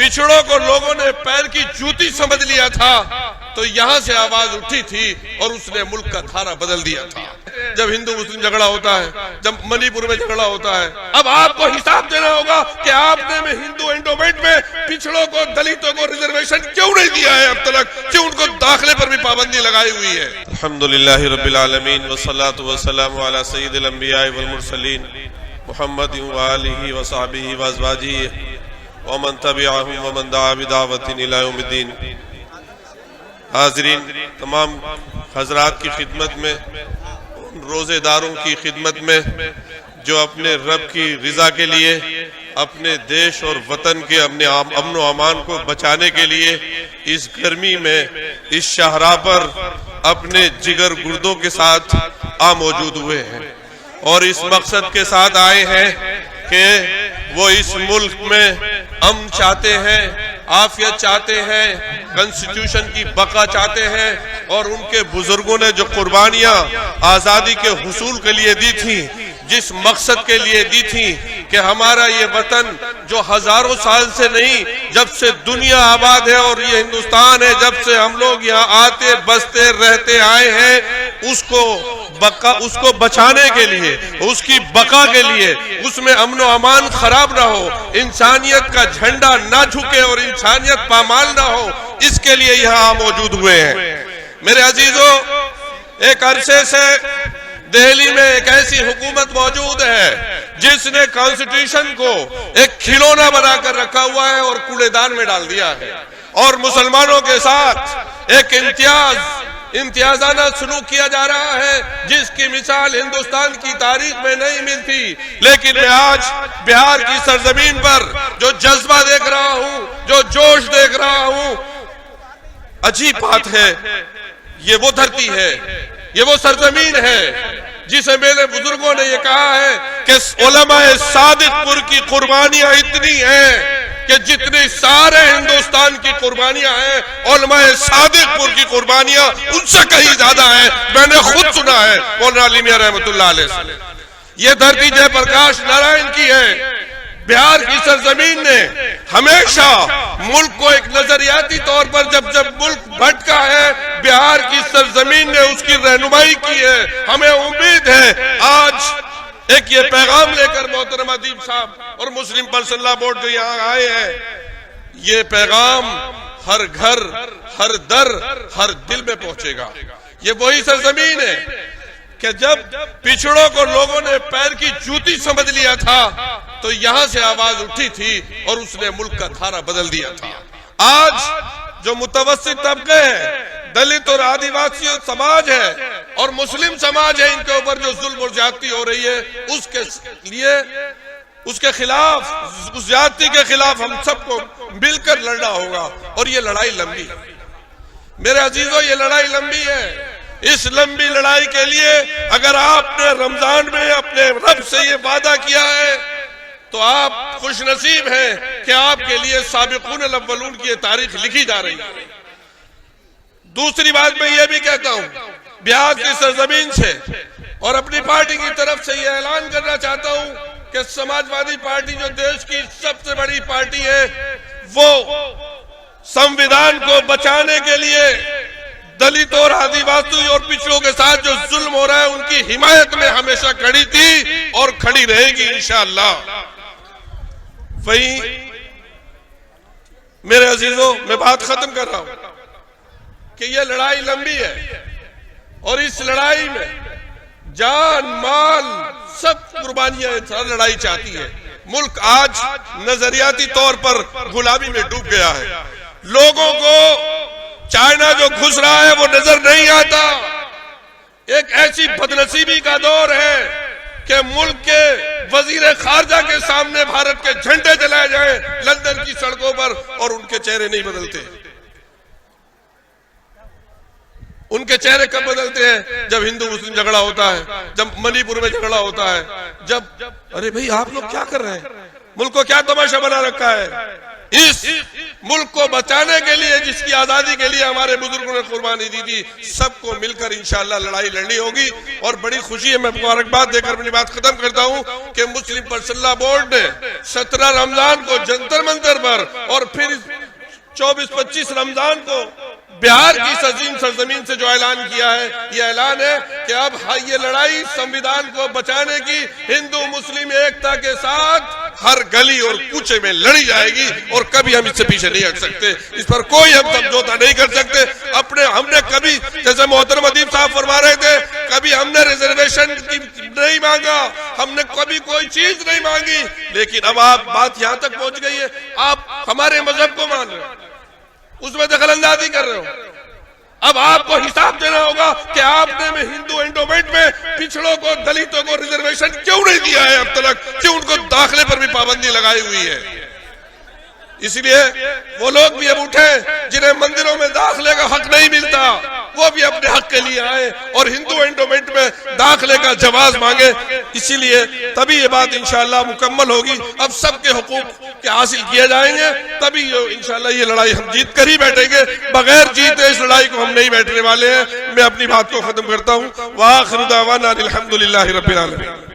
पिछड़ों को लोगों ने पैर की जूती समझ लिया था, तो यहाँ से आवाज उठी थी और उसने मुल्क का धारा बदल दिया था। जब हिंदू मुस्लिम झगड़ा होता है, जब मणिपुर में झगड़ा होता है, अब आपको हिसाब देना होगा कि आपने में हिंदू एंडोमेंट में पिछड़ों को, दलितों को रिजर्वेशन क्यों नहीं दिया है अब तक, क्यों उनको दाखिले पर भी पाबंदी लगाई हुई है। अल्हम्दुलिल्लाह रब्बिल आलमीन वस्सलातु वस्सलामु अला सय्यिदिल अंबिया वल मुरसलीन मुहम्मद व आलिहि व सहबिहि व अज़वाजिहि व मन तबिअहुम व मन दआ बिदावतिन इला यौमिद्दीन। हाज़रीन, तमाम हजरात की खिदमत में, रोजेदारों की खिदमत में जो अपने रब की रिजा के लिए, अपने देश और वतन के अपने अमन व अमान को बचाने के लिए इस गर्मी में इस शाहराह पर अपने जिगर गुर्दों के साथ मौजूद हुए हैं और इस मकसद के साथ आए हैं कि वो इस मुल्क में अमन चाहते हैं, आफियत चाहते हैं, कॉन्स्टिट्यूशन की बका चाहते हैं और उनके बुजुर्गों ने जो कुर्बानियां आजादी के हुसूल के लिए दी थी, जिस मकसद के लिए दी थी कि हमारा ये वतन जो हजारों साल से नहीं, जब से दुनिया आबाद है और ये हिंदुस्तान है, जब से हम लोग यहाँ आते बसते रहते आए हैं, उसको बचाने के लिए, उसकी बका के लिए, उसमें अमन व अमान खराब ना हो, इंसानियत का झंडा ना झुके और इंसानियत पामाल ना हो, इसके लिए यहाँ मौजूद हुए हैं। मेरे अजीजों, एक अरसे से दिल्ली में एक ऐसी हुकूमत मौजूद है जिसने कॉन्स्टिट्यूशन को एक खिलौना बनाकर रखा हुआ है और कूड़ेदान में डाल दिया है और मुसलमानों के साथ एक इम्तियाजाना सलूक किया जा रहा है जिसकी मिसाल हिंदुस्तान की तारीख में नहीं मिलती। लेकिन मैं आज बिहार की सरजमीन पर जो जज्बा देख रहा हूं, जो जोश देख रहा हूं, अजीब बात है। ये वो धरती है, ये वो सरजमीन है जिसे मेरे बुजुर्गों ने ये कहा है कि उलमाए सादिकपुर की कुर्बानियां इतनी हैं कि जितनी सारे हिंदुस्तान की कुर्बानियां हैं, उलमाए सादिकपुर की कुर्बानियां उनसे कहीं ज्यादा है। मैंने खुद सुना है मौलाना अली मियां रहमतुल्लाह अलैह से। ये धरती जयप्रकाश नारायण की है। बिहार की सरजमीन ने हमेशा मुल्क को एक नजरियाती तौर पर, जब जब मुल्क भटका है, बिहार की सरजमीन ने उसकी रहनुमाई की है। हमें उम्मीद है आज एक ये पैगाम लेकर मोहतरम अदीब साहब और मुस्लिम पर्सनल लॉ बोर्ड जो यहाँ आए हैं, ये पैगाम हर घर, हर दर, हर दिल में पहुंचेगा। ये वही सरजमीन है कि जब पिछड़ों को लोगों ने पैर की जूती समझ लिया था, तो यहां से आवाज उठी थी और उसने मुल्क का धारा बदल दिया था। आज जो मुतवस्सित तबके हैं, दलित और आदिवासी समाज है और मुस्लिम समाज है, इनके ऊपर जो जुल्म और ज्यादती हो रही है, उसके लिए, उसके खिलाफ, उस ज्यादती के खिलाफ हम सबको मिलकर लड़ना होगा। और ये लड़ाई लंबी है मेरे अजीजों, ये लड़ाई लंबी है। इस लंबी लड़ाई के लिए अगर आपने रमजान में अपने रब से ये वादा किया है, तो आप खुश नसीब हैं कि आपके लिए साबिकून अव्वलून की तारीख लिखी जा रही है। दूसरी बात मैं ये भी कहता हूं, बिहार की सरजमीन से और अपनी पार्टी की तरफ से ये ऐलान करना चाहता हूं कि समाजवादी पार्टी जो देश की सबसे बड़ी पार्टी है, वो संविधान को बचाने के लिए दलितों और आदिवासी और पिछड़ों के साथ जो जुल्म हो रहा है, उनकी हिमायत में हमेशा खड़ी थी और खड़ी रहेगी इंशाअल्लाह। वही मेरे अजीजों, मैं बात खत्म कर रहा हूं कि यह लड़ाई लंबी है और इस लड़ाई में जान माल सब कुर्बानियां लड़ाई चाहती है। मुल्क आज नजरियाती तौर पर गुलामी में डूब गया है। लोगों को चाइना जो घुस रहा है वो नजर नहीं आता। एक ऐसी बदनसीबी का दौर है कि मुल्क के वजीर खारजा के सामने भारत के झंडे जलाए जाएं लंदन की सड़कों पर और उनके चेहरे नहीं बदलते। उनके चेहरे कब बदलते हैं? जब हिंदू मुस्लिम झगड़ा होता है, जब मणिपुर में झगड़ा होता है, जब अरे भाई आप लोग क्या कर रहे हैं, मुल्क को क्या तमाशा बना रखा है। इस मुल्क को बचाने के लिए, जिसकी आजादी के लिए हमारे बुजुर्गों ने कुर्बानी दी थी, सबको मिलकर इंशाअल्लाह लड़ाई लड़नी होगी। और बड़ी खुशी है, मैं मुबारकबाद देकर अपनी बात खत्म करता हूं कि मुस्लिम पर्सनल बोर्ड ने 17 रमजान को जंतर मंतर पर और फिर 24-25 रमजान को बिहार की सजीम सरजमीन से जो ऐलान किया है, ये ऐलान है कि अब ये लड़ाई संविधान को बचाने की हिंदू मुस्लिम एकता के साथ हर गली और कूचे में लड़ी जाएगी और कभी हम इससे पीछे नहीं हट सकते। इस पर कोई हम समझौता नहीं कर सकते। हमने कभी, जैसे मोहतरम अदीब साहब फरमा रहे थे, कभी हमने रिजर्वेशन नहीं मांगा, हमने कभी कोई चीज नहीं मांगी, लेकिन अब आप बात यहां तक पहुंच गई है, आप हमारे मजहब को मान रहे हो, उसमें दखलंदाजी कर रहे हो। अब आपको हिसाब देना होगा कि आपने में हिंदू एंडोमेंट में पिछड़ों को, दलितों को रिजर्वेशन क्यों नहीं दिया है अब तक, क्यों उनको दाखिले पर भी पाबंदी लगाई हुई है। इसलिए वो लोग भी अब उठे जिन्हें मंदिरों में दाखिले का हक नहीं मिलता, वो भी अपने हक के लिए आए और हिंदू एंडोमेंट में दाखिले का जवाज मांगे। इसीलिए तभी ये बात इंशाअल्लाह मुकम्मल होगी। अब सबके हुकूक के हासिल किए जाएंगे, तभी इंशाअल्लाह ये लड़ाई हम जीत कर ही बैठेंगे। बगैर जीते इस लड़ाई को हम नहीं बैठने वाले हैं। मैं अपनी बात को खत्म करता हूँ। वाखिर दावाना अनिल हम्दुलिल्लाहि रब्बिल आलमीन।